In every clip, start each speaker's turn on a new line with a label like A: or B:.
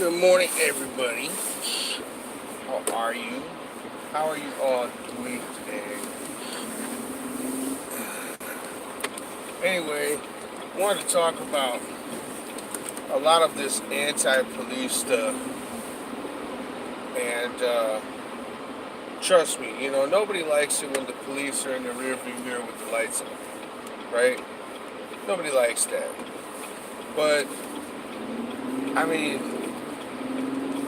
A: Good morning, everybody. How are you? How are you all doing today? Anyway, I wanted to talk about a lot of this anti-police stuff, and trust me, nobody likes it when the police are in the rearview mirror with the lights on, right? Nobody likes that. But I mean,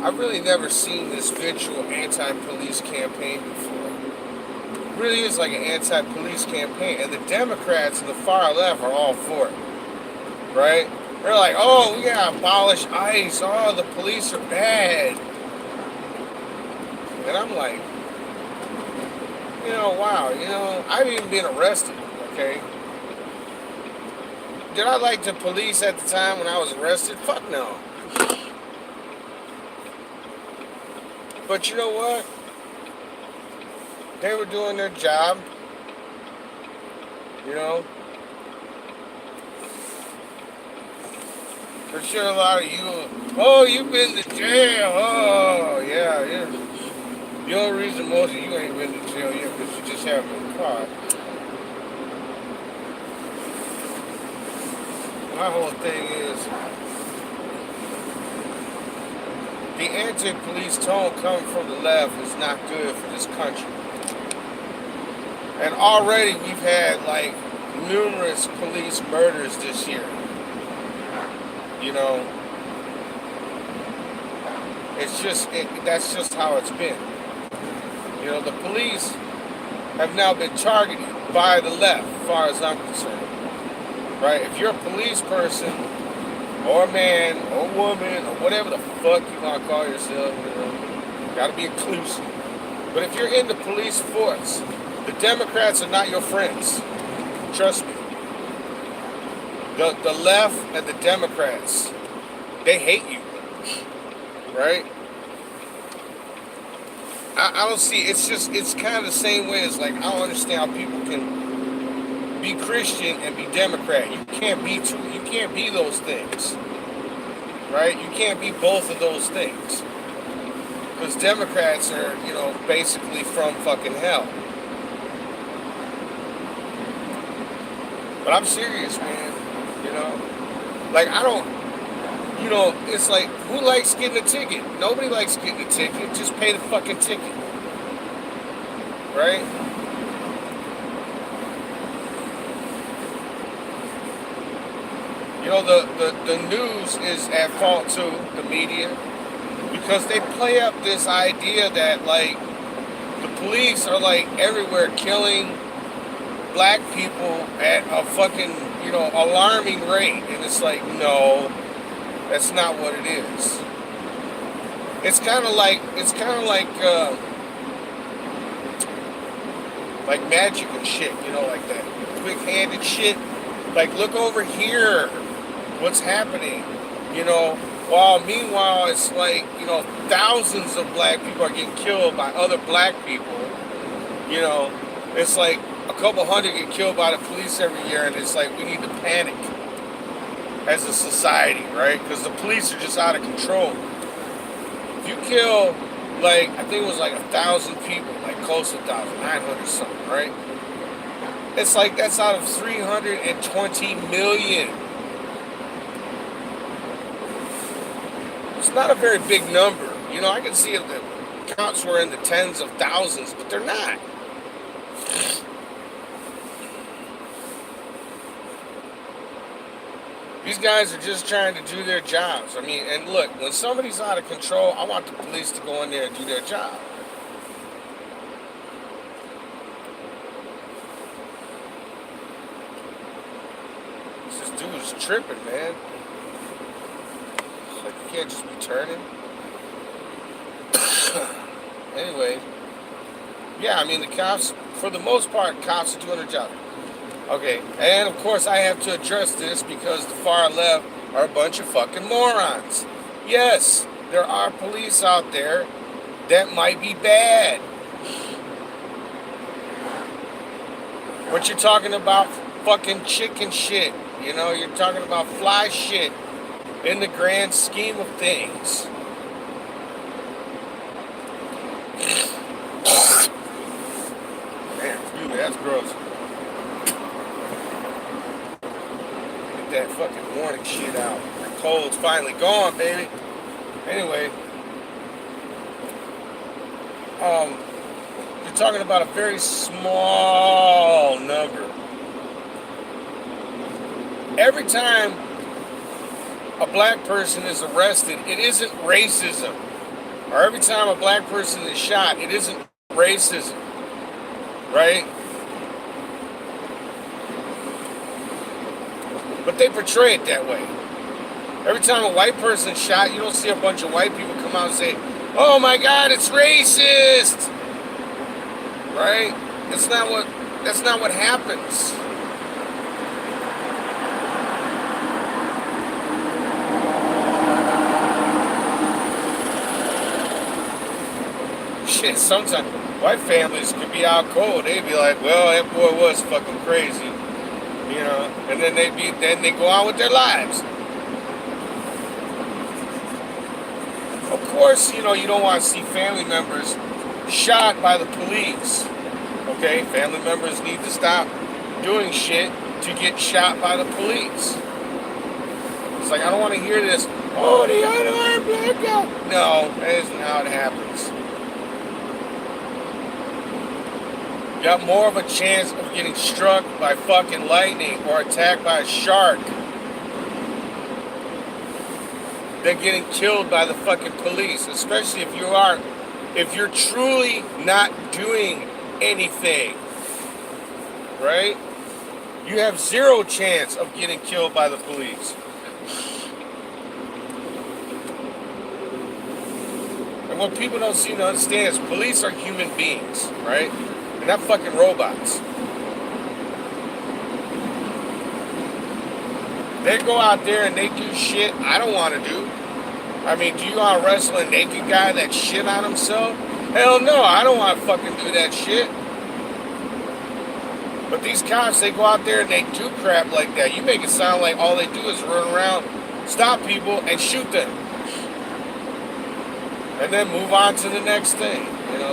A: I've really never seen this virtual anti-police campaign before. It really is like an anti-police campaign, and the Democrats and the far left are all for it, right? They're like, oh, we gotta abolish ICE. Oh, the police are bad. And I'm like, wow, I haven't even been arrested, okay? Did I like the police at the time when I was arrested? Fuck no. But you know what? They were doing their job, you know? For sure, a lot of you, oh, you've been to jail. Oh, yeah. The only reason most of you ain't been to jail yet because you just haven't been caught. My whole thing is the anti-police tone coming from the left is not good for this country. And already we've had like numerous police murders this year. That's just how it's been. The police have now been targeted by the left, as far as I'm concerned. Right? If you're a police person, or a man, or a woman, or whatever the fuck you want to call yourself, gotta be inclusive. But if you're in the police force, the Democrats are not your friends. Trust me. The left and the Democrats, they hate you. Right? I don't see, it's kind of the same way as like, I don't understand how people can be Christian and be Democrat. You can't be those things. Right? You can't be both of those things. Because Democrats are, basically from fucking hell. But I'm serious, man. Like, I don't, it's like, who likes getting a ticket? Nobody likes getting a ticket. Just pay the fucking ticket. Right? The news is at fault too, the media, because they play up this idea that, like, the police are, like, everywhere killing black people at a fucking, alarming rate. And it's like, no, that's not what it is. It's kind of like magic and shit, like that quick-handed shit. Like, look over here, what's happening, while meanwhile it's like, thousands of black people are getting killed by other black people. It's like a couple hundred get killed by the police every year, and it's like we need to panic as a society, right? Because the police are just out of control. If you kill, like, I think it was like 1,000 people, like close to 1,000, 900 something, right? It's like that's out of 320 million. It's not a very big number. I can see if the counts were in the tens of thousands, but they're not. These guys are just trying to do their jobs. I mean, and look, when somebody's out of control, I want the police to go in there and do their job. This dude is tripping, man. It's like, you can't just be turning. Anyway, yeah, I mean, the cops, for the most part, cops are doing their job. Okay, and of course I have to address this because the far left are a bunch of fucking morons. Yes, there are police out there that might be bad. But you're talking about fucking chicken shit. You're talking about fly shit in the grand scheme of things. that's gross. Get that fucking morning shit out. The cold's finally gone, baby. Anyway, you're talking about a very small number. Every time a black person is arrested, it isn't racism. Or every time a black person is shot, it isn't racism. Right? But they portray it that way. Every time a white person is shot, you don't see a bunch of white people come out and say, "Oh my God, it's racist." Right? That's not what happens. Shit, sometimes white families could be out cold. They'd be like, "Well, that boy was fucking crazy," and then they go on with their lives. Of course, you don't want to see family members shot by the police. Okay, family members need to stop doing shit to get shot by the police. It's like, I don't want to hear this, "Oh, the unarmed black guy." No, that isn't how it happens. You got more of a chance of getting struck by fucking lightning or attacked by a shark than getting killed by the fucking police, especially if you're truly not doing anything, right? You have zero chance of getting killed by the police. And what people don't seem to understand is police are human beings, right? They're not fucking robots. They go out there and they do shit I don't want to do. I mean, do you want to wrestle a naked guy that shit on himself? Hell no, I don't want to fucking do that shit. But these cops, they go out there and they do crap like that. You make it sound like all they do is run around, stop people, and shoot them. And then move on to the next thing.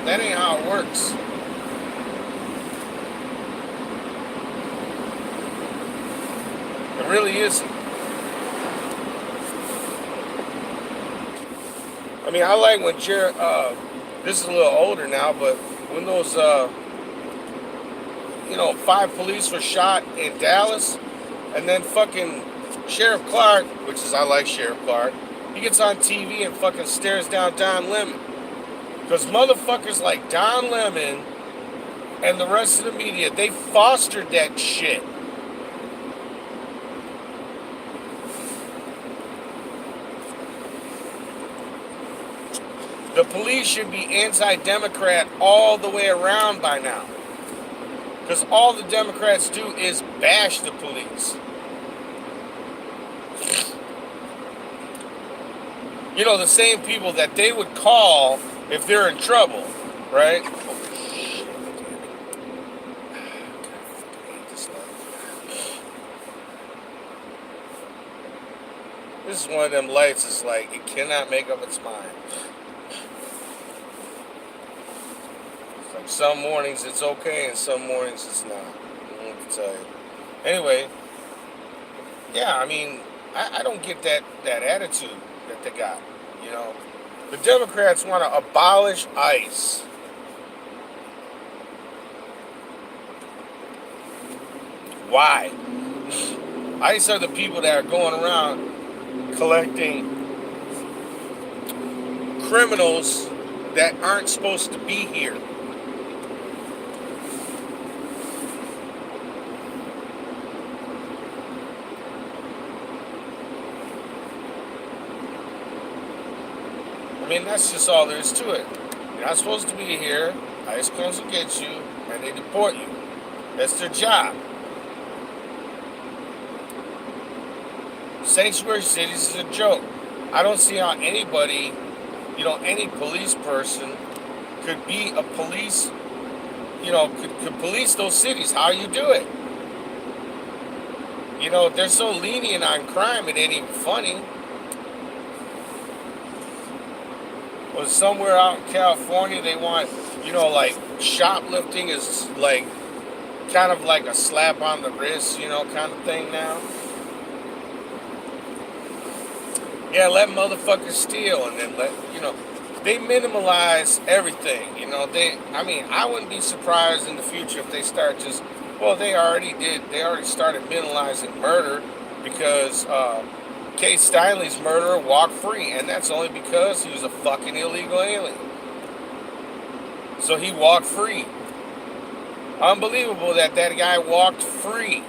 A: That ain't how it works. It really isn't. I mean, I like when Jared, this is a little older now, but when those, 5 police were shot in Dallas, and then fucking Sheriff Clark, I like Sheriff Clark, he gets on TV and fucking stares down Don Lemon. Because motherfuckers like Don Lemon and the rest of the media, they fostered that shit. The police should be anti-Democrat all the way around by now. Because all the Democrats do is bash the police. The same people that they would call if they're in trouble, right? This is one of them lights, it's like, it cannot make up its mind. It's like some mornings it's okay and some mornings it's not. I don't know what to tell you. Anyway, yeah, I mean, I don't get that attitude that they got, The Democrats want to abolish ICE. Why? ICE are the people that are going around collecting criminals that aren't supposed to be here. I mean, that's just all there is to it. You're not supposed to be here. ICE comes and gets you, and they deport you. That's their job. Sanctuary cities is a joke. I don't see how anybody, any police person could be a police, could police those cities. How you do it? They're so lenient on crime, it ain't even funny. Or somewhere out in California, they want, like shoplifting is like kind of like a slap on the wrist, kind of thing now. Yeah, let motherfuckers steal, and then they minimalize everything. I wouldn't be surprised in the future if they start well, they already did. They already started minimalizing murder because Kate Steinle's murderer walked free, and that's only because he was a fucking illegal alien. So he walked free. Unbelievable that guy walked free.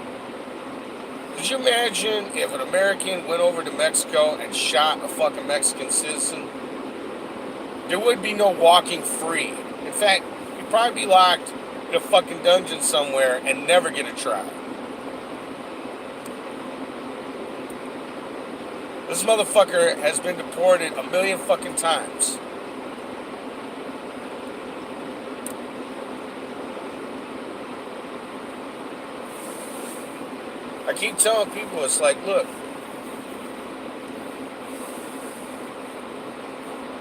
A: Could you imagine if an American went over to Mexico and shot a fucking Mexican citizen? There would be no walking free. In fact, he'd probably be locked in a fucking dungeon somewhere and never get a trial. This motherfucker has been deported 1,000,000 fucking times. I keep telling people, it's like, look,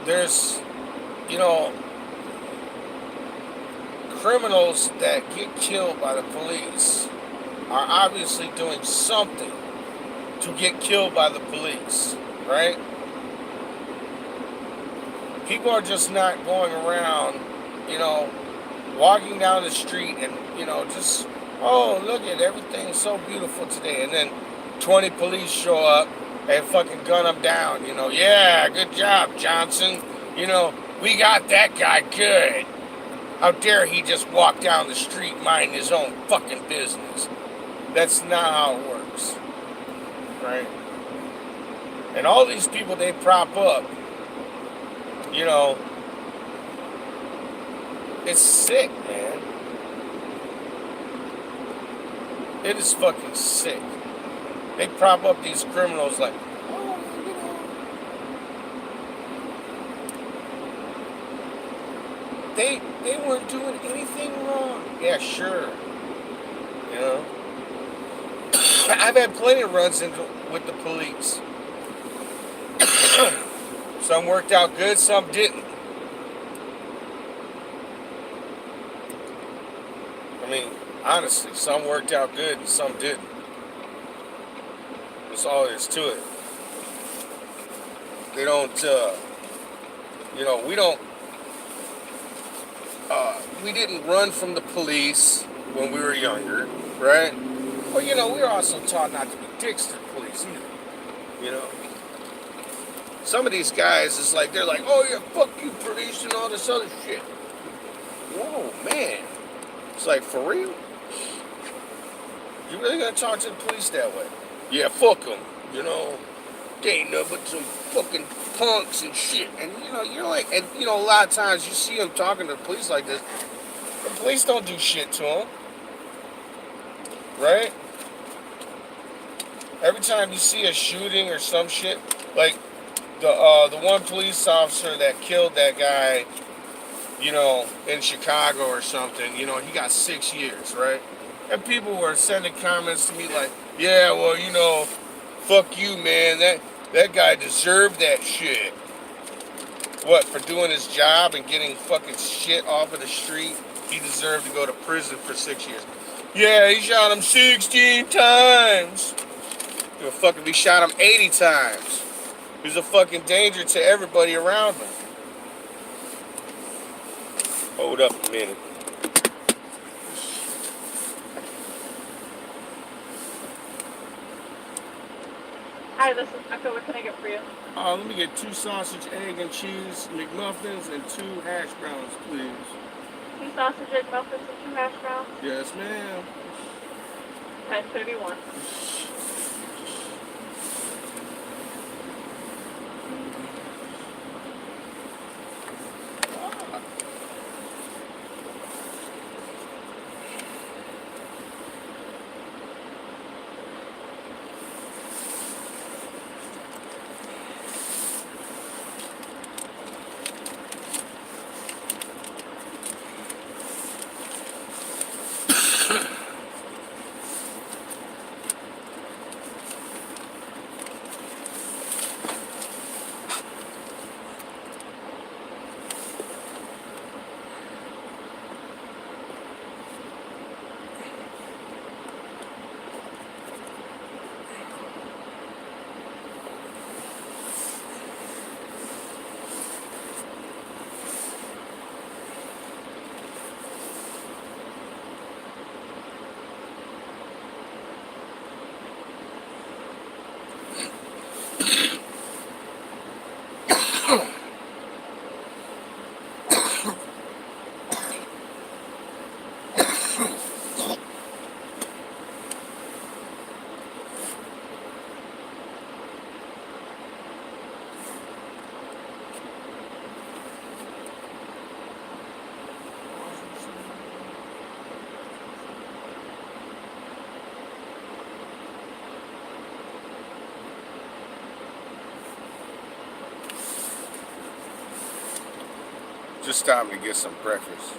A: there's, criminals that get killed by the police are obviously doing something to get killed by the police, right? People are just not going around, walking down the street and, just, oh, look at everything's so beautiful today. And then 20 police show up and fucking gun them down. Yeah, good job, Johnson. We got that guy good. How dare he just walk down the street minding his own fucking business. That's not how it works. Right? And all these people they prop up, it's sick, man. It is fucking sick. They prop up these criminals like, they weren't doing anything wrong. Yeah, sure. I've had plenty of runs with the police. Some worked out good, some didn't. Honestly, some worked out good and some didn't. That's all there is to it. They don't, we didn't run from the police when we were younger, right? Well, we were also taught not to be dicks to the police either, Some of these guys is like, they're like, oh yeah, fuck you police and all this other shit. Whoa, man. It's like, for real? You really gonna talk to the police that way? Yeah, fuck them, They ain't nothing but some fucking punks and shit. And, you're like, and, a lot of times you see them talking to the police like this. The police don't do shit to them. Right? Every time you see a shooting or some shit, like the one police officer that killed that guy, in Chicago or something, he got 6 years, right? And people were sending comments to me like, yeah, well, fuck you, man. That guy deserved that shit. What, for doing his job and getting fucking shit off of the street? He deserved to go to prison for 6 years. Yeah, he shot him 16 times. Fucking, he shot him 80 times. He was a fucking danger to everybody around him. Hold up a minute.
B: Hi, this is Becca. What can I get for you?
A: Let me get 2 sausage, egg, and cheese McMuffins and 2 hash browns, please.
B: 2 sausage, egg muffins, and 2 hash browns?
A: Yes, ma'am.
B: 10:31.
A: Just stopping to get some breakfast.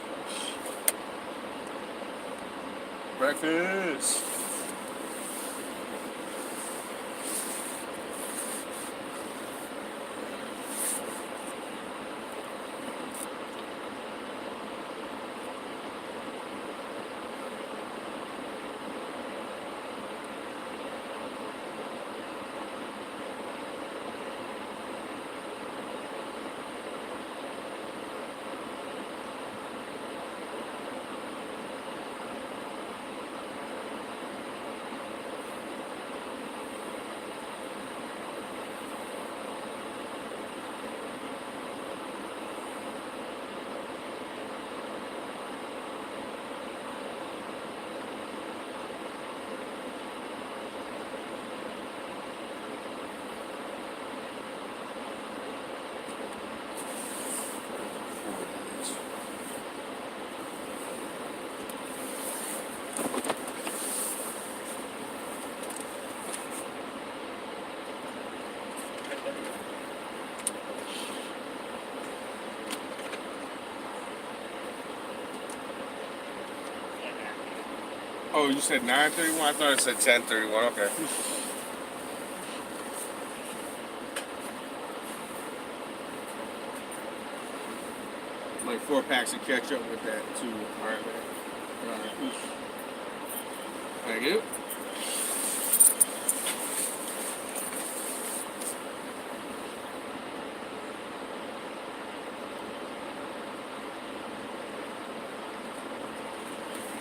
A: Breakfast. Oh, you said 9:31? I thought it said 10:31. Okay. Like 4 packs of ketchup with that too. All right, man. All right. Thank you.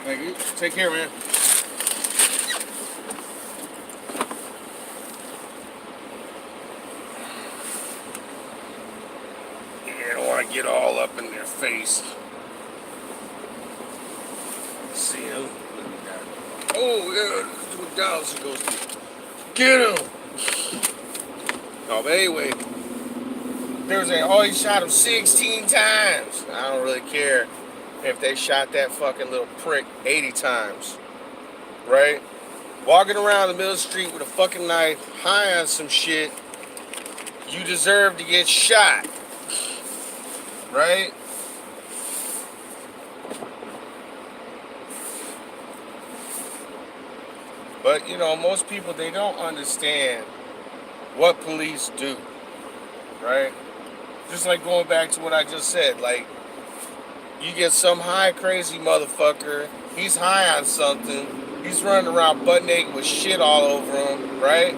A: Thank you. Take care, man. I don't want to get all up in their face. See him? Oh, yeah, that's what Dallas goes to. Get him! No, but anyway, he shot him 16 times. I don't really care if they shot that fucking little prick 80 times. Right? Walking around the middle of the street with a fucking knife, high on some shit, you deserve to get shot. Right? But, most people, they don't understand what police do. Right? Just like going back to what I just said. Like, you get some high crazy motherfucker, he's high on something, he's running around butt naked with shit all over him, right?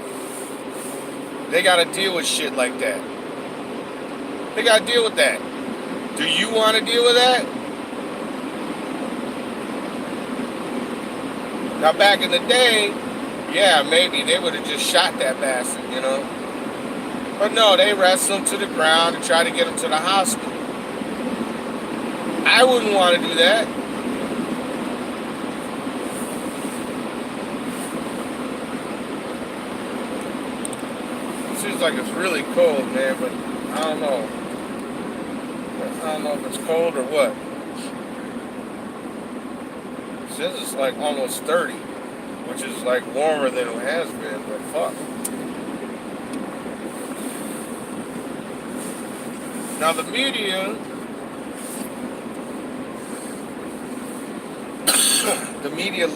A: They gotta deal with shit like that. They gotta deal with that. Do you want to deal with that? Now, back in the day, yeah, maybe they would have just shot that bastard, But no, they wrestled him to the ground and tried to get him to the hospital. I wouldn't want to do that. It seems like it's really cold, man, but I don't know. I don't know if it's cold or what. It says it's like almost 30, which is like warmer than it has been, but fuck. Now the media,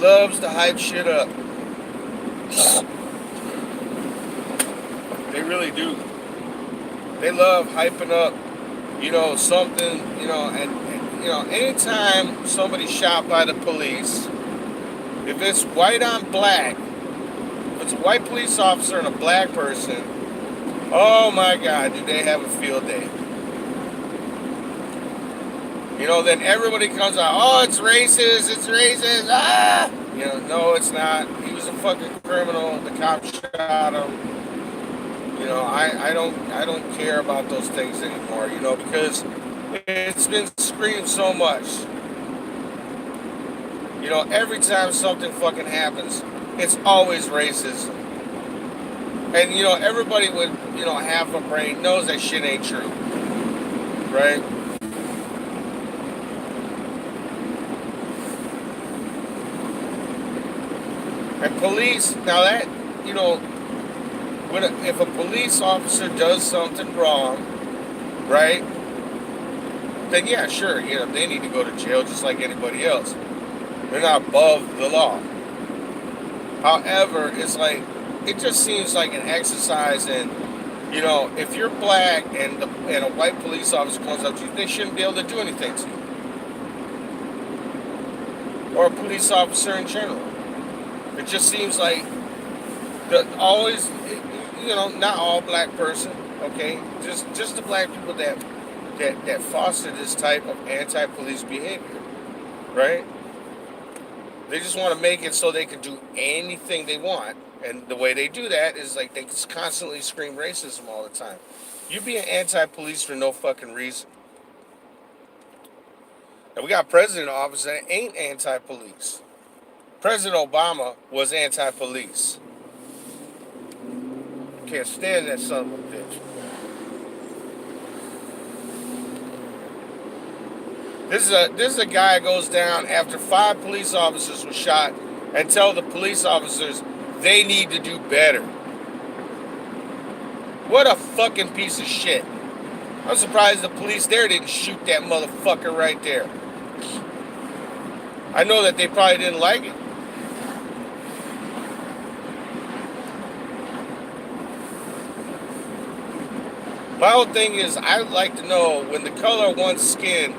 A: loves to hype shit up. They really do. They love hyping up, something, and anytime somebody's shot by the police, if it's white on black, if it's a white police officer and a black person, oh my God, do they have a field day. Then everybody comes out, oh, it's racist, ah! No, it's not. He was a fucking criminal. The cop shot him. I don't care about those things anymore, because it's been screamed so much. Every time something fucking happens, it's always racism. And, everybody with, half a brain knows that shit ain't true. Right? And police, now that, if a police officer does something wrong, right? then yeah, sure, you know, they need to go to jail just like anybody else. They're not above the law. However, it's like, it just seems like an exercise in, you know, if you're black and a white police officer comes up to you, they shouldn't be able to do anything to you. Or a police officer in general. It just seems like always, you know, not all black person, okay, just the black people that foster this type of anti-police behavior, right? They just want to make it so they can do anything they want, and the way they do that is like they just constantly scream racism all the time. You being anti-police for no fucking reason. And we got a president in office that ain't anti-police. President Obama was anti-police. Can't stand that son of a bitch. This is a guy goes down after 5 police officers were shot and tell the police officers they need to do better. What a fucking piece of shit. I'm surprised the police there didn't shoot that motherfucker right there. I know that they probably didn't like it. My whole thing is, I'd like to know when the color of one's skin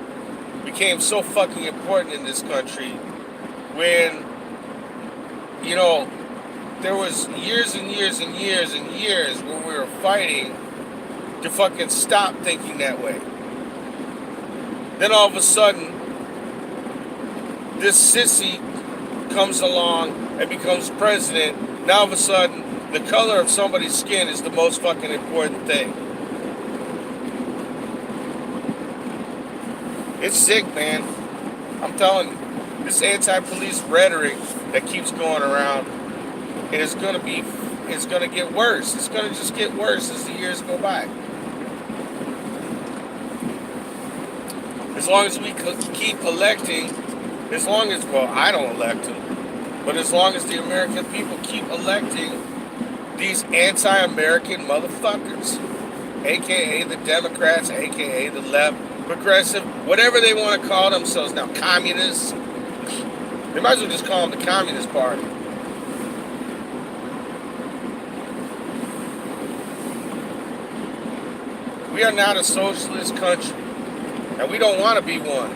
A: became so fucking important in this country, when, you know, there was years and years and years and years where we were fighting to fucking stop thinking that way. Then all of a sudden, this sissy comes along and becomes president. Now all of a sudden, the color of somebody's skin is the most fucking important thing. It's sick, man. I'm telling you, this anti-police rhetoric that keeps going around, it's gonna get worse. It's gonna just get worse as the years go by. As long as we keep electing, well, I don't elect them, but as long as the American people keep electing these anti-American motherfuckers, aka the Democrats, aka the left, progressive, whatever they want to call themselves now, communists. They might as well just call them the Communist Party. We are not a socialist country, and we don't want to be one.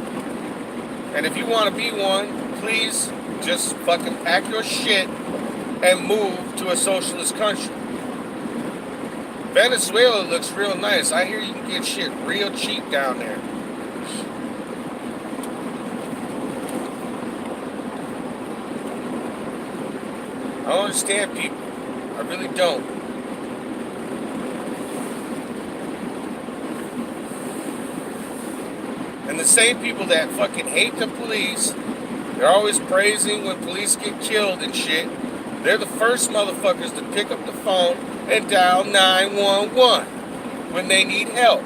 A: And if you want to be one, please just fucking pack your shit and move to a socialist country. Venezuela looks real nice. I hear you can get shit real cheap down there. I don't understand people. I really don't. And the same people that fucking hate the police, they're always praising when police get killed and shit. They're the first motherfuckers to pick up the phone and dial 911 when they need help.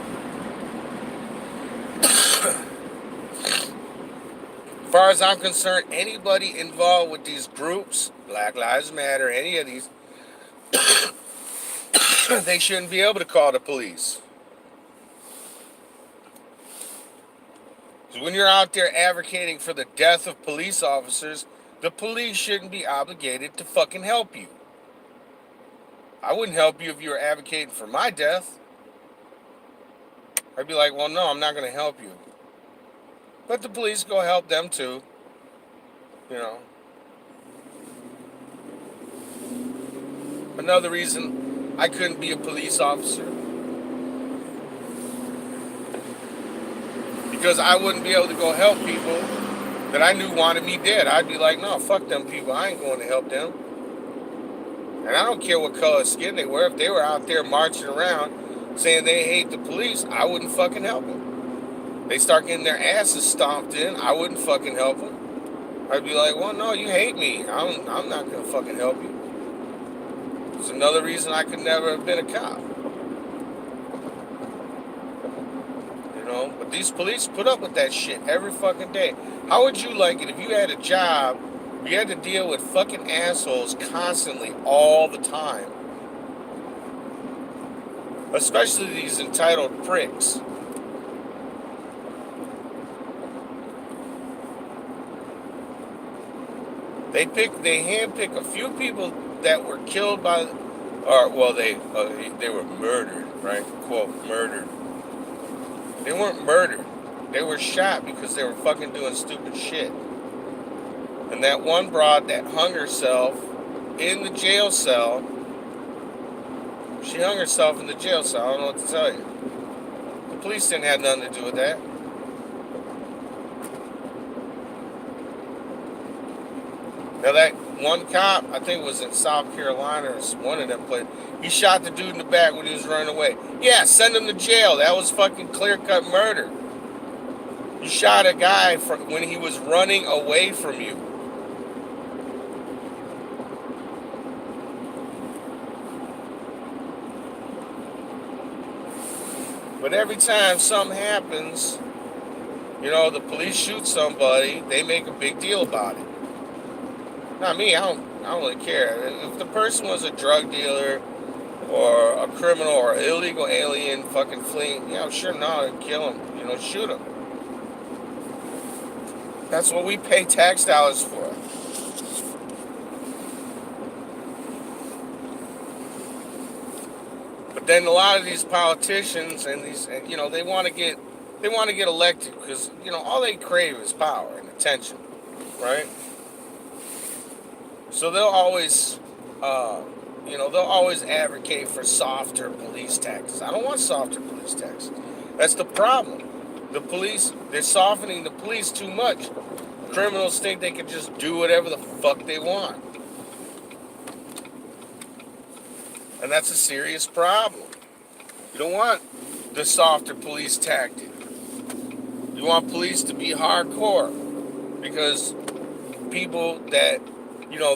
A: As far as I'm concerned, anybody involved with these groups, Black Lives Matter, any of these, they shouldn't be able to call the police. Because when you're out there advocating for the death of police officers, the police shouldn't be obligated to fucking help you. I wouldn't help you if you were advocating for my death. I'd be like, well, no, I'm not going to help you. But the police go help them too. You know. Another reason I couldn't be a police officer. Because I wouldn't be able to go help people that I knew wanted me dead. I'd be like, no, fuck them people. I ain't going to help them. And I don't care what color skin they were. If they were out there marching around saying they hate the police, I wouldn't fucking help them. They start getting their asses stomped in, I wouldn't fucking help them. I'd be like, well, no, you hate me. I'm not going to fucking help you. It's another reason I could never have been a cop. You know, but these police put up with that shit every fucking day. How would you like it if you had a job, you had to deal with fucking assholes constantly, all the time? Especially these entitled pricks. They handpick a few people that were killed by, or well, they were murdered, right? Quote, murdered. They weren't murdered. They were shot because they were fucking doing stupid shit. And that one broad that hung herself in the jail cell, she hung herself in the jail cell. I don't know what to tell you. The police didn't have nothing to do with that. Now that one cop, I think it was in South Carolina or one of them places, he shot the dude in the back when he was running away. Yeah, send him to jail. That was fucking clear-cut murder. You shot a guy when he was running away from you. But every time something happens, the police shoot somebody, they make a big deal about it. Not me, I don't really care. If the person was a drug dealer or a criminal or an illegal alien fucking fleeing, sure, no, kill him, shoot him. That's what we pay tax dollars for. But then a lot of these politicians and they want to get elected because all they crave is power and attention, right? So they'll always advocate for softer police taxes. I don't want softer police taxes. That's the problem. The police, they're softening the police too much. Criminals think they can just do whatever the fuck they want. And that's a serious problem. You don't want the softer police tactic. You want police to be hardcore. Because people that,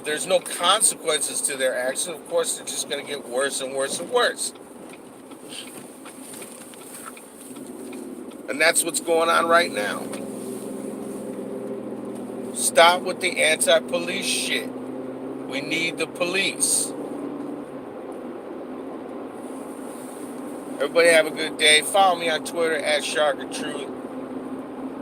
A: there's no consequences to their actions, of course, they're just going to get worse and worse and worse. And that's what's going on right now. Stop with the anti-police shit. We need the police. Everybody have a good day. Follow me on Twitter @SharkOfTruth.